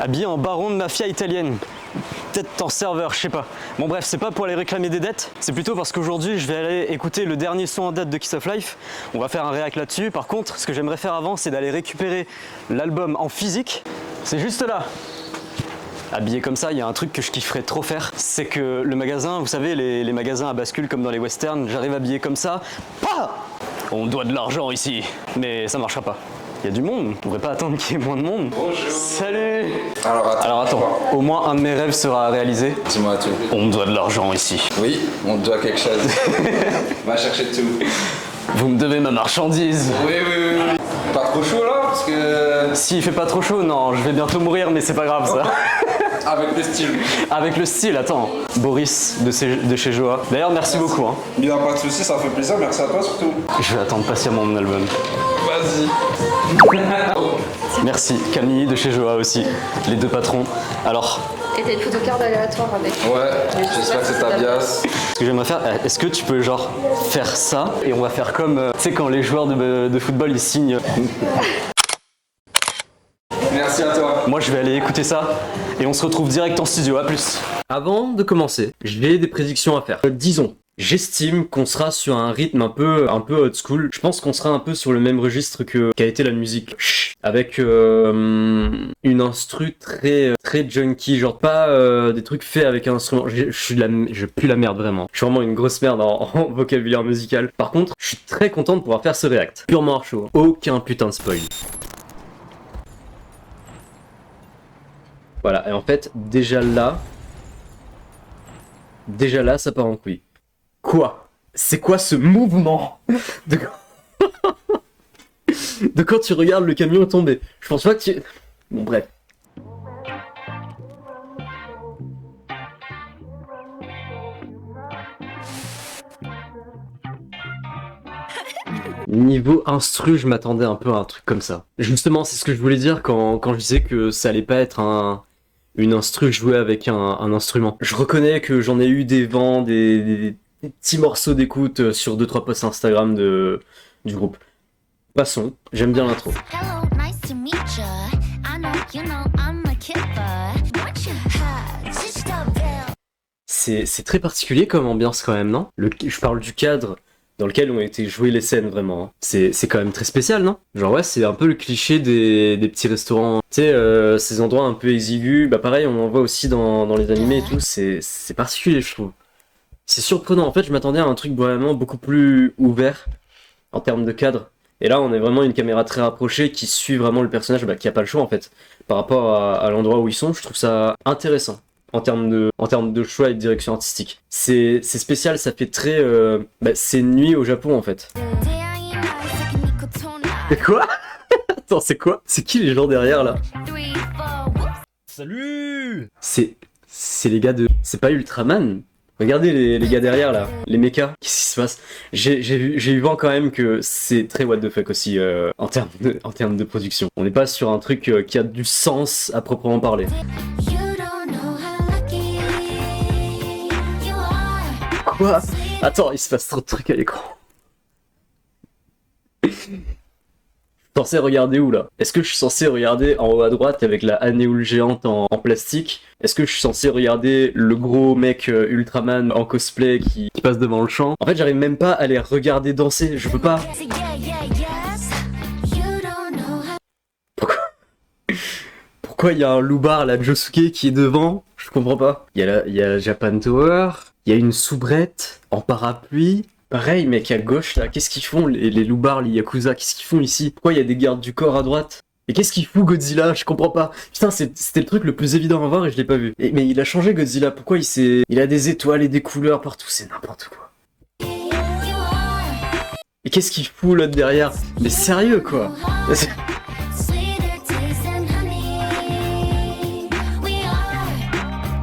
Habillé en baron de mafia italienne. Peut-être en serveur, je sais pas. Bon bref, c'est pas pour aller réclamer des dettes, c'est plutôt parce qu'aujourd'hui je vais aller écouter le dernier son en date de Kiss of Life. On va faire un réact là-dessus. Par contre, ce que j'aimerais faire avant, c'est d'aller récupérer l'album en physique. C'est juste là. Habillé comme ça, il y a un truc que je kifferais trop faire, c'est que le magasin, vous savez, les magasins à bascule comme dans les westerns, j'arrive habillé comme ça. Pah! On doit de l'argent ici, mais ça marchera pas. Il y a du monde, on pourrait pas attendre qu'il y ait moins de monde. Bonjour. Salut. Alors attends, au moins un de mes rêves sera réalisé. Dis-moi tout. On me doit de l'argent ici. Oui, on te doit quelque chose. Va chercher tout. Vous me devez ma marchandise. Oui. Pas trop chaud là, parce que... S'il fait pas trop chaud, non, je vais bientôt mourir, mais c'est pas grave ça. Avec le style. Avec le style, attends. Boris de chez Joa. D'ailleurs, merci beaucoup. Hein. Il n'y a pas de soucis, ça fait plaisir, merci à toi surtout. Je vais attendre patiemment mon album. Vas-y. Merci, Camille de chez Joa aussi, les deux patrons. Alors, Et t'as une photocard aléatoire avec. Ouais, j'espère que c'est ta bias. ce que j'aimerais faire, est-ce que tu peux genre faire ça et on va faire comme, tu sais, quand les joueurs de football ils signent. Merci à toi. Moi je vais aller écouter ça et on se retrouve direct en studio, à plus. Avant de commencer, j'ai des prédictions à faire. Disons, j'estime qu'on sera sur un rythme un peu old school. Je pense qu'on sera un peu sur le même registre qu'a été la musique. Avec une instru très junkie, genre pas des trucs faits avec un instrument. Je pue la merde vraiment. Je suis vraiment une grosse merde en vocabulaire musical. Par contre, je suis très content de pouvoir faire ce react. Purement hors show. Aucun putain de spoil. Voilà, et en fait, déjà là, ça part en couille. Quoi? C'est quoi ce mouvement de quand tu regardes le camion tomber? Je pense pas que tu... Bon, bref. Niveau instru, je m'attendais un peu à un truc comme ça. Justement, c'est ce que je voulais dire quand je disais que ça allait pas être une instru jouée avec un instrument. Je reconnais que j'en ai eu des vents, des petits morceaux d'écoute sur 2-3 posts Instagram du groupe. Passons, j'aime bien l'intro. Hello, nice to meet ya. I know, you know, I'm a kipper. What you had? Just a bell. C'est très particulier comme ambiance quand même, non? Je parle du cadre dans lequel ont été jouées les scènes, vraiment. C'est quand même très spécial, non? Genre ouais, c'est un peu le cliché des petits restaurants. Tu sais, ces endroits un peu exigus, bah pareil, on en voit aussi dans les animés et tout, c'est particulier, je trouve. C'est surprenant, en fait, je m'attendais à un truc vraiment beaucoup plus ouvert en termes de cadre. Et là, on est vraiment une caméra très rapprochée qui suit vraiment le personnage, qui a pas le choix, en fait. Par rapport à l'endroit où ils sont, je trouve ça intéressant. En termes de choix et de direction artistique. C'est spécial, ça fait très... c'est nuit au Japon, en fait. C'est quoi? Attends, c'est quoi? C'est qui les gens derrière, là? Salut! C'est les gars de... C'est pas Ultraman? Regardez les gars derrière, là. Les mechas. Qu'est-ce qui se passe? J'ai eu vent quand même que c'est très what the fuck aussi, en termes de production. On n'est pas sur un truc qui a du sens à proprement parler. Quoi? Attends, il se passe trop de trucs à l'écran. Je suis censé regarder où là? Est-ce que je suis censé regarder en haut à droite avec la Anéoule géante en plastique? Est-ce que je suis censé regarder le gros mec Ultraman en cosplay qui passe devant le champ? En fait, j'arrive même pas à les regarder danser, je peux pas. Pourquoi il y a un loupard, la Josuke, qui est devant? Je comprends pas. Il y a Japan Tower, il y a une soubrette en parapluie. Pareil, mec, à gauche, là, qu'est-ce qu'ils font, les loupards, les Yakuza? Qu'est-ce qu'ils font ici? Pourquoi il y a des gardes du corps à droite? Et qu'est-ce qu'il fout, Godzilla? Je comprends pas. Putain, c'était le truc le plus évident à voir et je l'ai pas vu. Mais il a changé, Godzilla. Pourquoi il a des étoiles et des couleurs partout? C'est n'importe quoi. Et qu'est-ce qu'il fout, l'autre derrière? Mais sérieux, quoi.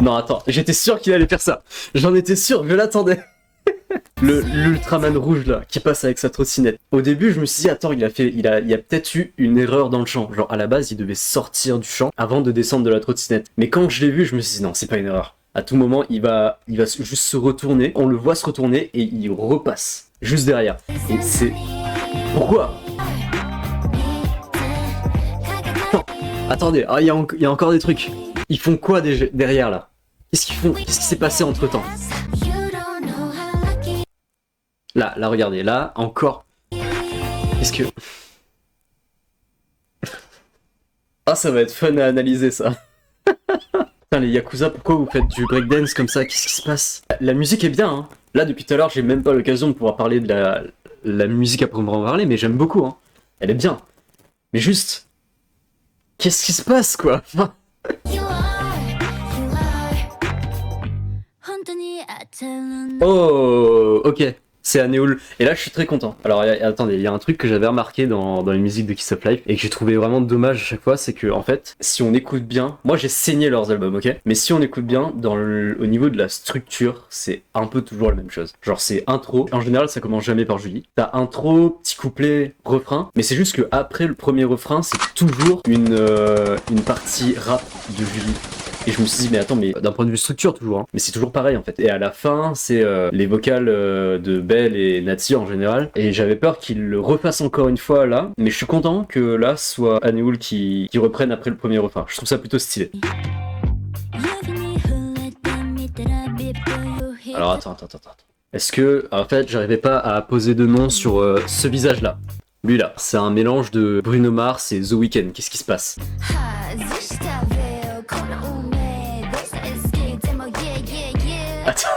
Non, attends, j'étais sûr qu'il allait faire ça. J'en étais sûr, je l'attendais. L'Ultraman rouge là, qui passe avec sa trottinette. Au début, je me suis dit, attends, il y a peut-être eu une erreur dans le champ. Genre, à la base, il devait sortir du champ avant de descendre de la trottinette. Mais quand je l'ai vu, je me suis dit, non, c'est pas une erreur. À tout moment, il va juste se retourner. On le voit se retourner et il repasse. Juste derrière. Et c'est... Pourquoi? Attendez, ah, il y a encore des trucs. Ils font quoi derrière là? Qu'est-ce qu'ils font? Qu'est-ce qui s'est passé entre temps? Là, regardez, là, encore. Est-ce que... Ah, ça va être fun à analyser, ça. Putain, les Yakuza, pourquoi vous faites du breakdance comme ça? Qu'est-ce qui se passe? La musique est bien, hein. Là, depuis tout à l'heure, j'ai même pas l'occasion de pouvoir parler de la musique à proprement parler, mais j'aime beaucoup, hein. Elle est bien. Mais juste... Qu'est-ce qui se passe, quoi? Oh, ok. C'est Anéoul. Et là, je suis très content. Alors, attendez, il y a un truc que j'avais remarqué dans les musiques de Kiss of Life et que j'ai trouvé vraiment dommage à chaque fois, c'est que, en fait, si on écoute bien, moi j'ai saigné leurs albums, ok? Mais si on écoute bien, au niveau de la structure, c'est un peu toujours la même chose. Genre, c'est intro. En général, ça commence jamais par Julie. T'as intro, petit couplet, refrain. Mais c'est juste que après le premier refrain, c'est toujours une partie rap de Julie. Et je me suis dit, mais attends, mais d'un point de vue structure toujours, hein. Mais c'est toujours pareil en fait. Et à la fin, c'est les vocales de Belle et Natty en général. Et j'avais peur qu'ils le refassent encore une fois là. Mais je suis content que là, soit Anéoul qui reprenne après le premier refrain. Je trouve ça plutôt stylé. Alors attends. Est-ce que, en fait, j'arrivais pas à poser de nom sur ce visage-là? Lui là, c'est un mélange de Bruno Mars et The Weeknd. Qu'est-ce qui se passe? Attends,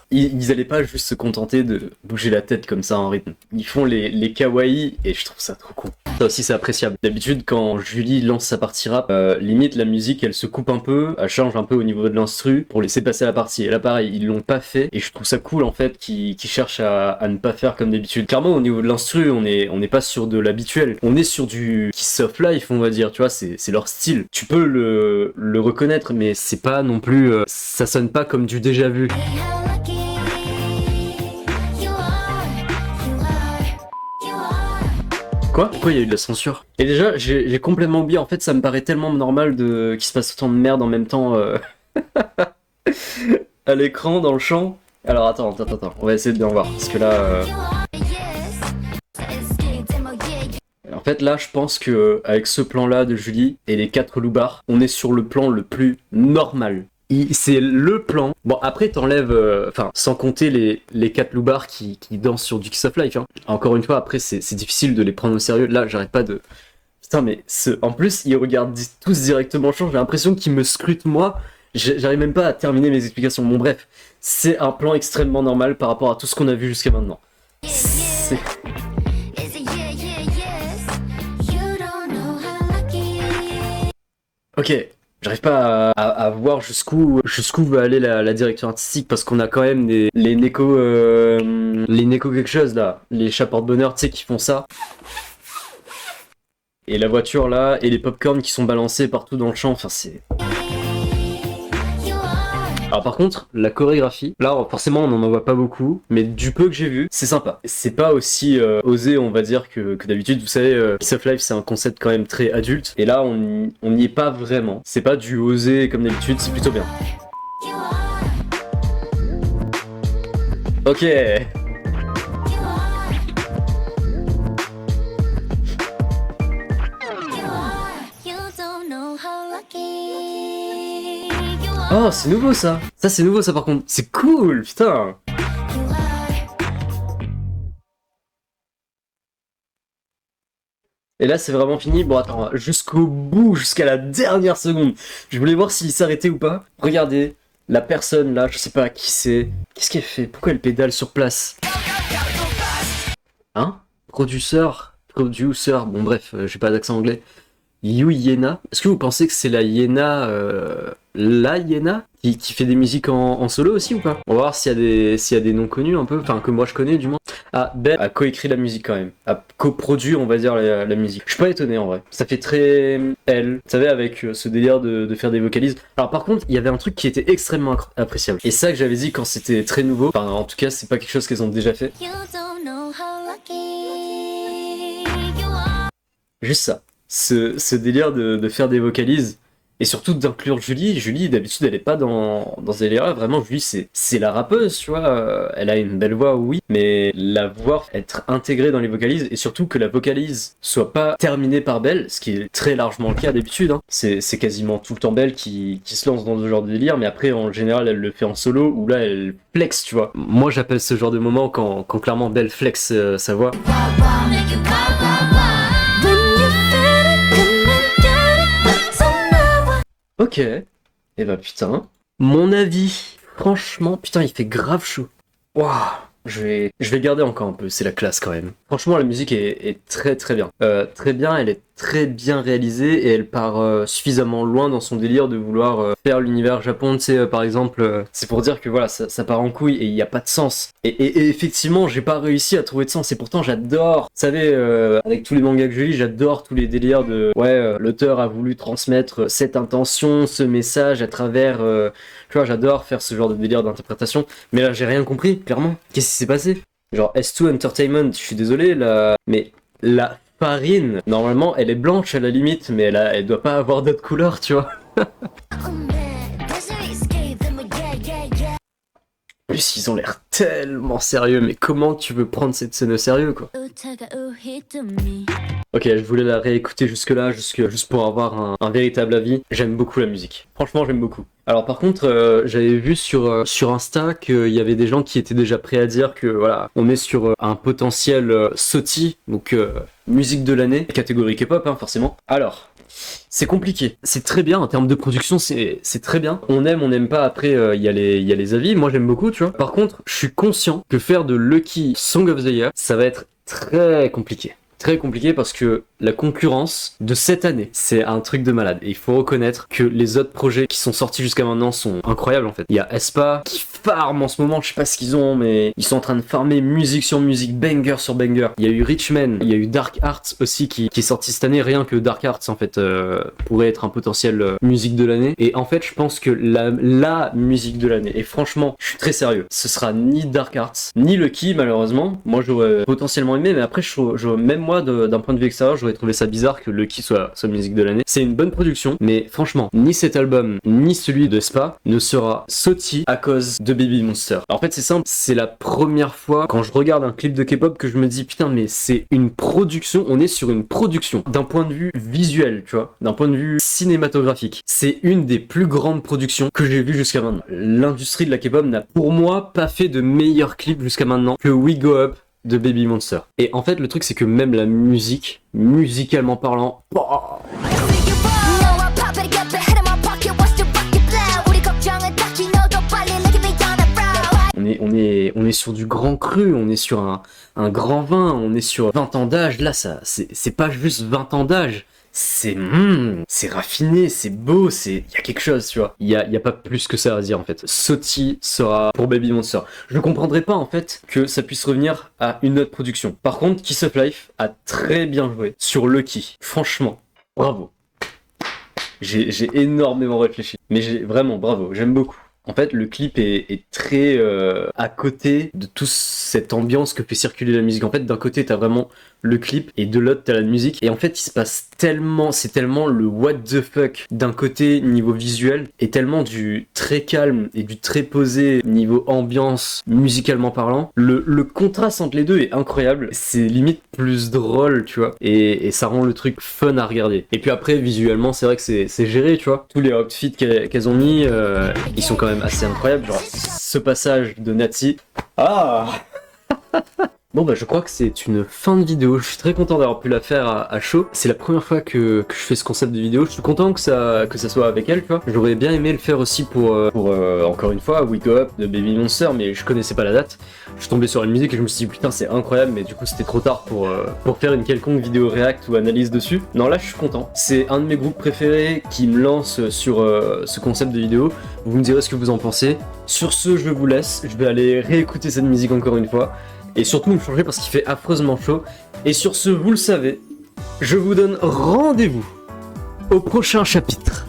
ils allaient pas juste se contenter de bouger la tête comme ça en rythme. Ils font les kawaii et je trouve ça trop cool. Ça aussi c'est appréciable. D'habitude quand Julie lance sa partie rap, limite la musique elle se coupe un peu, elle change un peu au niveau de l'instru pour laisser passer la partie. Et là pareil, ils l'ont pas fait et je trouve ça cool en fait qu'ils cherchent à ne pas faire comme d'habitude. Clairement au niveau de l'instru, on n'est pas sur de l'habituel. On est sur du Kiss of Life on va dire, tu vois, c'est leur style. Tu peux le reconnaître mais c'est pas non plus... ça sonne pas comme du déjà vu. Quoi? Pourquoi il y a eu de la censure? Et déjà, j'ai complètement oublié, en fait, ça me paraît tellement normal qu'il se passe autant de merde en même temps à l'écran, dans le champ. Alors attends, on va essayer de bien voir, parce que là... En fait, là, je pense que avec ce plan-là de Julie et les 4 loupards, on est sur le plan le plus normal. C'est le plan. Bon, après, t'enlèves... Enfin, sans compter les 4 loupards qui dansent sur du Kiss of Life. Hein. Encore une fois, après, c'est difficile de les prendre au sérieux. Là, j'arrête pas de... Putain, mais en plus, ils regardent tous directement le champ. J'ai l'impression qu'ils me scrutent, moi. J'arrive même pas à terminer mes explications. Bon, bref. C'est un plan extrêmement normal par rapport à tout ce qu'on a vu jusqu'à maintenant. C'est... Ok. J'arrive pas à voir jusqu'où va aller la direction artistique parce qu'on a quand même les Neko quelque chose là, les chats porte-bonheur tu sais qui font ça. Et la voiture là et les popcorn qui sont balancés partout dans le champ, enfin c'est... Alors par contre, la chorégraphie, là forcément on n'en voit pas beaucoup, mais du peu que j'ai vu, c'est sympa. C'est pas aussi osé on va dire que d'habitude, vous savez, Kiss of Life c'est un concept quand même très adulte, et là on n'y est pas vraiment. C'est pas du osé comme d'habitude, c'est plutôt bien. Ok. Oh, c'est nouveau ça. Ça c'est nouveau ça par contre. C'est cool, putain. Et là c'est vraiment fini. Bon attends, jusqu'au bout, jusqu'à la dernière seconde. Je voulais voir s'il s'arrêtait ou pas. Regardez, la personne là, je sais pas qui c'est. Qu'est-ce qu'elle fait? Pourquoi elle pédale sur place? Hein? Producer, bon bref, j'ai pas d'accent anglais. Yu Yena. Est-ce que vous pensez que c'est la Yena qui fait des musiques en solo aussi ou pas? On va voir s'il y a des noms connus un peu, enfin que moi je connais du moins. Ah, Belle a coécrit la musique quand même, a coproduit on va dire la musique. Je suis pas étonné en vrai, ça fait très elle, vous savez avec ce délire de faire des vocalises. Alors par contre il y avait un truc qui était extrêmement appréciable. Et ça que j'avais dit quand c'était très nouveau, enfin en tout cas c'est pas quelque chose qu'elles ont déjà fait. Juste ça. Ce délire de faire des vocalises Et surtout d'inclure Julie. Julie, d'habitude, elle est pas dans ce délire-là. Vraiment, Julie, c'est la rappeuse, tu vois. Elle a une belle voix, oui, mais la voir être intégrée dans les vocalises, et surtout que la vocalise soit pas terminée par Belle, ce qui est très largement le cas d'habitude. Hein. C'est quasiment tout le temps Belle qui se lance dans ce genre de délire, mais après, en général, elle le fait en solo, où là, elle flex, tu vois. Moi, j'appelle ce genre de moment quand clairement Belle flex sa voix. Ok, et bah putain. Mon avis, franchement, putain, il fait grave chaud. Waouh, je vais garder encore un peu, c'est la classe quand même. Franchement, la musique est très très bien. Très bien, elle est très bien réalisée et elle part suffisamment loin dans son délire de vouloir faire l'univers Japon, tu sais, par exemple, c'est pour dire que voilà, ça part en couille et il n'y a pas de sens. Et effectivement, j'ai pas réussi à trouver de sens et pourtant j'adore, vous savez, avec tous les mangas que je lis, j'adore tous les délires de, l'auteur a voulu transmettre cette intention, ce message à travers, tu vois, j'adore faire ce genre de délire d'interprétation, mais là j'ai rien compris, clairement. Qu'est-ce qui s'est passé? Genre S2 Entertainment, je suis désolé, mais la farine, normalement, elle est blanche à la limite, mais elle doit pas avoir d'autres couleurs, tu vois. En plus, ils ont l'air tellement sérieux, mais comment tu veux prendre cette scène au sérieux, quoi? Ok, je voulais la réécouter jusque-là, juste pour avoir un véritable avis. J'aime beaucoup la musique. Franchement, j'aime beaucoup. Alors par contre, j'avais vu sur Insta qu'il y avait des gens qui étaient déjà prêts à dire que voilà, on est sur un potentiel SOTY, donc musique de l'année, catégorie K-pop, hein, forcément. Alors, c'est compliqué. C'est très bien en termes de production, c'est très bien. On n'aime pas. Après, il y a les avis. Moi, j'aime beaucoup, tu vois. Par contre, je suis conscient que faire de Lucky Song of the Year, ça va être très compliqué. Très compliqué parce que la concurrence de cette année, c'est un truc de malade. Et il faut reconnaître que les autres projets qui sont sortis jusqu'à maintenant sont incroyables en fait. Il y a aespa qui farm en ce moment, je sais pas ce qu'ils ont, mais ils sont en train de farmer musique sur musique, banger sur banger. Il y a eu Richman, il y a eu Dark Arts aussi qui est sorti cette année. Rien que Dark Arts en fait pourrait être un potentiel musique de l'année. Et en fait, je pense que la musique de l'année, et franchement, je suis très sérieux, ce sera ni Dark Arts, ni Lucky malheureusement. Moi j'aurais potentiellement aimé, mais après même moi d'un point de vue extérieur, j'aurais trouvé ça bizarre que Lucky soit musique de l'année. C'est une bonne production, mais franchement, ni cet album, ni celui de Spa ne sera SOTY à cause de Baby Monster. Alors, en fait, c'est simple, c'est la première fois quand je regarde un clip de K-pop que je me dis putain, mais c'est une production, on est sur une production d'un point de vue visuel, tu vois, d'un point de vue cinématographique. C'est une des plus grandes productions que j'ai vues jusqu'à maintenant. L'industrie de la K-pop n'a pour moi pas fait de meilleurs clips jusqu'à maintenant que We Go Up de Baby Monster. Et en fait, le truc, c'est que même la musique, musicalement parlant, on est sur du grand cru, on est sur un grand vin, on est sur 20 ans d'âge. Là, c'est pas juste 20 ans d'âge. C'est raffiné, c'est beau, il y a quelque chose, tu vois. Il y a pas plus que ça à dire en fait. SOTY sera pour Baby Monster. Je ne comprendrais pas en fait que ça puisse revenir à une autre production. Par contre, Kiss of Life a très bien joué sur Lucky. Franchement, bravo. J'ai énormément réfléchi, mais vraiment bravo, j'aime beaucoup. En fait, le clip est très à côté de toute cette ambiance que fait circuler la musique. En fait, d'un côté, t'as vraiment le clip et de l'autre, t'as la musique. Et en fait, il se passe c'est tellement le what the fuck d'un côté niveau visuel et tellement du très calme et du très posé niveau ambiance musicalement parlant. Le contraste entre les deux est incroyable. C'est limite plus drôle, tu vois. Et ça rend le truc fun à regarder. Et puis après, visuellement, c'est vrai que c'est géré, tu vois. Tous les outfits qu'elles ont mis, ils sont quand même assez incroyables. Genre, ce passage de Natsu. Ah Bon bah je crois que c'est une fin de vidéo, je suis très content d'avoir pu la faire à chaud. C'est la première fois que je fais ce concept de vidéo, je suis content que ça soit avec elle, tu vois. J'aurais bien aimé le faire aussi pour encore une fois, We Go Up de Baby Monster, mais je connaissais pas la date. Je suis tombé sur la musique et je me suis dit putain c'est incroyable, mais du coup c'était trop tard pour faire une quelconque vidéo react ou analyse dessus. Non là je suis content, c'est un de mes groupes préférés qui me lance sur ce concept de vidéo. Vous me direz ce que vous en pensez. Sur ce je vous laisse, je vais aller réécouter cette musique encore une fois. Et surtout me changer parce qu'il fait affreusement chaud. Et sur ce, vous le savez, je vous donne rendez-vous au prochain chapitre.